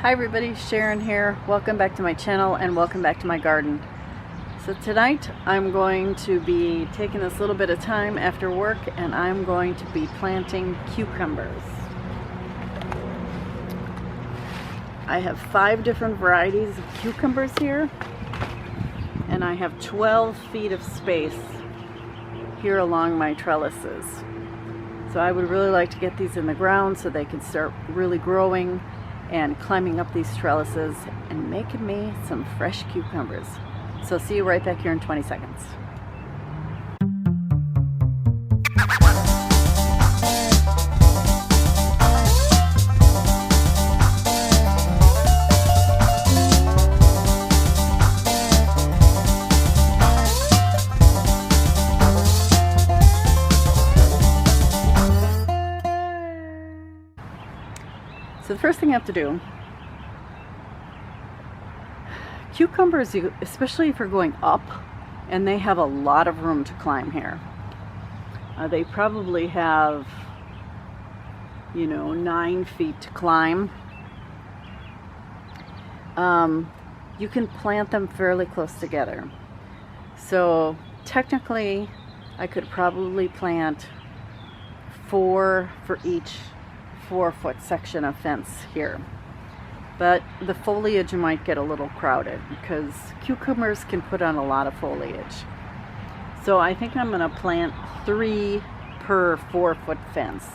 Hi everybody, Sharon here. Welcome back to my channel and welcome back to my garden. So tonight I'm going to be taking this little bit of time after work and I'm going to be planting cucumbers. I have 5 different varieties of cucumbers here and I have 12 feet of space here along my trellises. So I would really like to get these in the ground so they can start really growing and climbing up these trellises and making me some fresh cucumbers. So see you right back here in 20 seconds. So the first thing I have to do, cucumbers, especially if you're going up, and they have a lot of room to climb here. They probably have, 9 feet to climb. You can plant them fairly close together. So technically, I could probably plant 4 for each 4-foot section of fence here, but the foliage might get a little crowded because cucumbers can put on a lot of foliage. So I think I'm going to plant 3 per 4-foot fence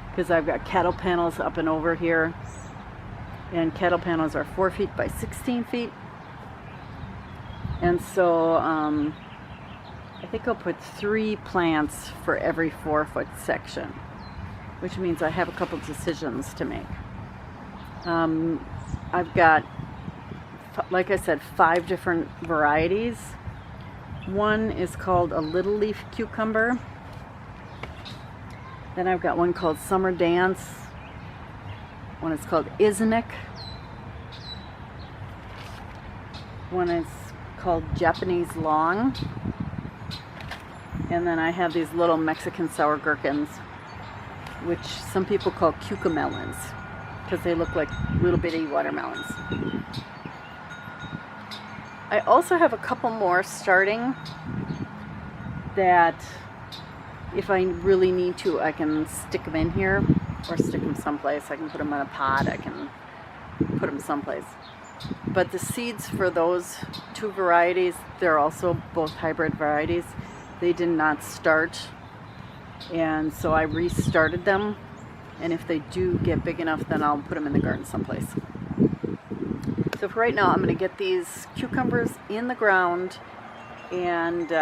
because I've got cattle panels up and over here, and cattle panels are 4 feet by 16 feet, and so I think I'll put 3 plants for every 4-foot section, which means I have a couple decisions to make. I've got, like I said, 5 different varieties. One is called a little leaf cucumber. Then I've got one called Summer Dance. One is called Isnik. One is called Japanese Long. And then I have these little Mexican sour gherkins, which some people call cucamelons because they look like little bitty watermelons. I also have a couple more starting that if I really need to, I can stick them in here or stick them someplace. I can put them in a pot, I can put them someplace. But the seeds for those 2 varieties, they're also both hybrid varieties. They did not start, and so I restarted them, and if they do get big enough, then I'll put them in the garden someplace. So for right now, I'm going to get these cucumbers in the ground, and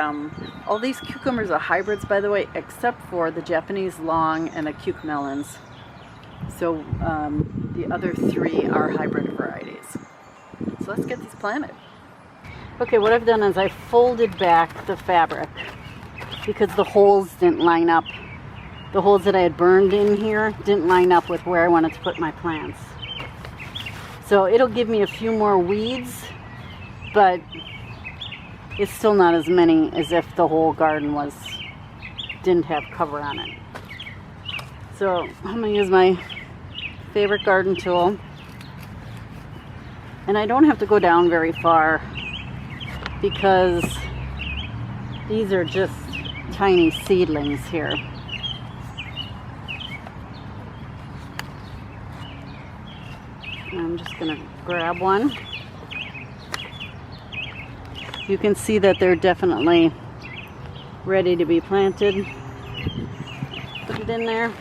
all these cucumbers are hybrids, by the way, except for the Japanese Long and the cucamelons. So the other 3 are hybrid varieties. So let's get these planted. Okay, what I've done is I folded back the fabric because the holes didn't line up. The holes that I had burned in here didn't line up with where I wanted to put my plants. So it'll give me a few more weeds, but it's still not as many as if the whole garden didn't have cover on it. So I'm going to use my favorite garden tool. And I don't have to go down very far because these are just tiny seedlings here. I'm just going to grab one. You can see that they're definitely ready to be planted. Put it in there.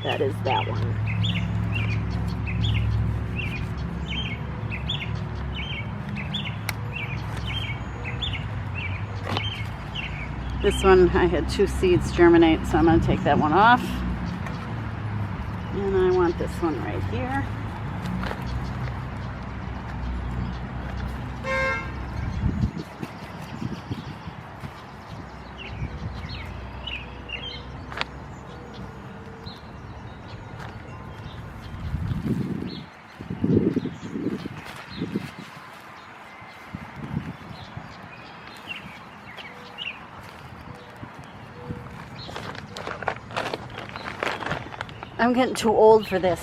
That is that one. This one, I had 2 seeds germinate, so I'm going to take that one off. And I want this one right here. I'm getting too old for this.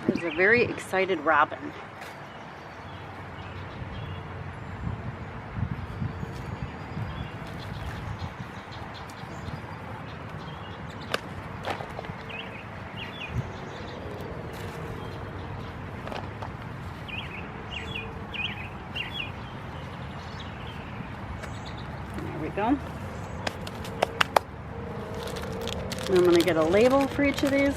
There's a very excited robin. There we go. And I'm going to get a label for each of these.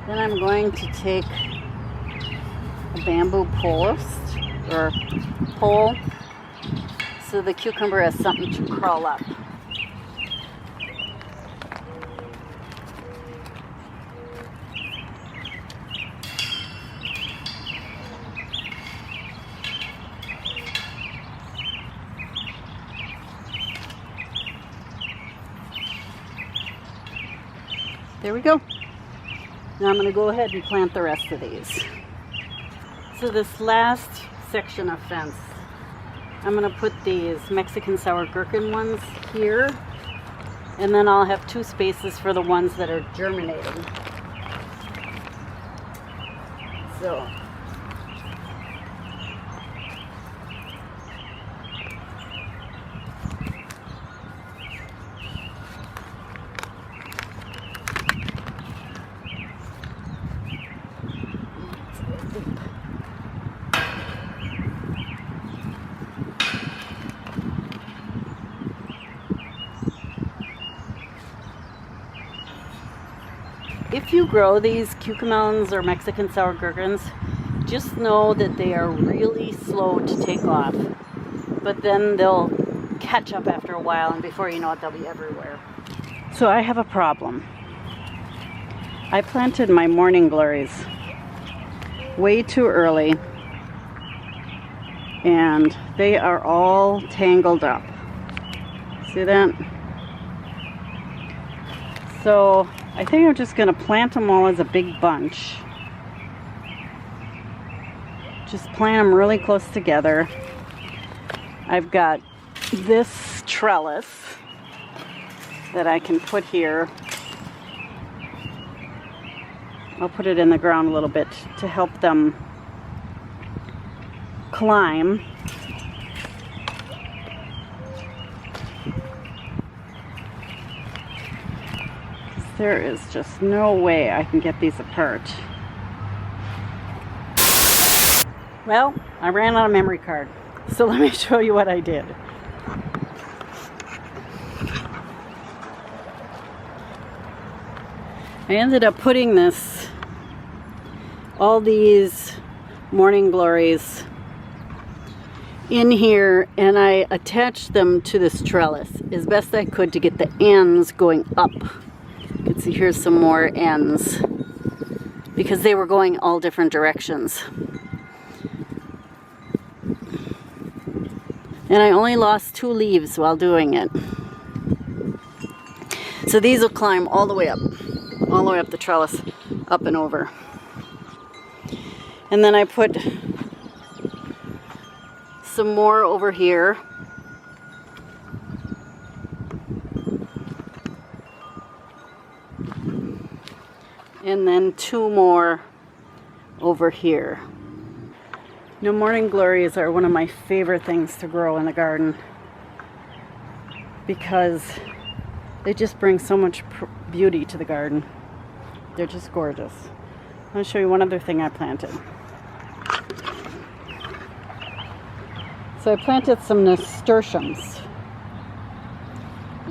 Then I'm going to take a bamboo post or pole so the cucumber has something to crawl up. There we go. Now I'm going to go ahead and plant the rest of these. So this last section of fence, I'm going to put these Mexican sour gherkin ones here, and then I'll have 2 spaces for the ones that are germinating. So if you grow these cucamelons or Mexican sour gherkins, just know that they are really slow to take off. But then they'll catch up after a while, and before you know it, they'll be everywhere. So I have a problem. I planted my morning glories way too early, and they are all tangled up. See that? So I think I'm just going to plant them all as a big bunch. Just plant them really close together. I've got this trellis that I can put here. I'll put it in the ground a little bit to help them climb. There is just no way I can get these apart. Well, I ran out of memory card, so let me show you what I did. I ended up putting all these morning glories in here, and I attached them to this trellis as best I could to get the ends going up. You can see here's some more ends because they were going all different directions. And I only lost 2 leaves while doing it. So these will climb all the way up the trellis, up and over. And then I put some more over here. And then 2 more over here. Now, morning glories are one of my favorite things to grow in the garden because they just bring so much beauty to the garden. They're just gorgeous. I'm going to show you one other thing I planted. So I planted some nasturtiums,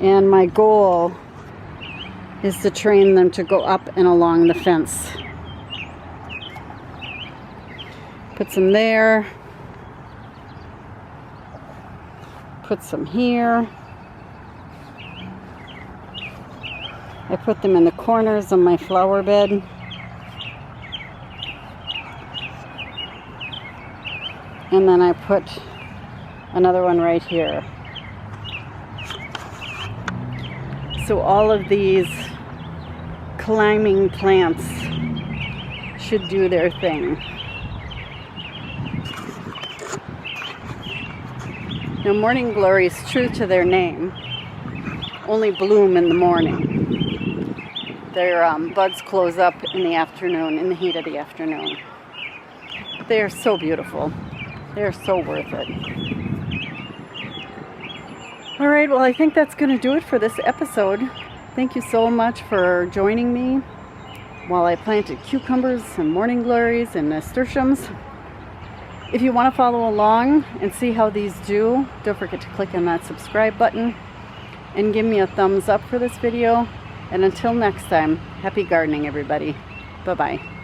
and my goal is to train them to go up and along the fence. Put some there, put some here, I put them in the corners of my flower bed. And then I put another one right here. So all of these climbing plants should do their thing. Now, morning glories, true to their name, only bloom in the morning. Their buds close up in the afternoon, in the heat of the afternoon. They are so beautiful. They are so worth it. All right, well, I think that's going to do it for this episode. Thank you so much for joining me while I planted cucumbers and morning glories and nasturtiums. If you want to follow along and see how these do, don't forget to click on that subscribe button and give me a thumbs up for this video. And until next time, happy gardening, everybody. Bye-bye.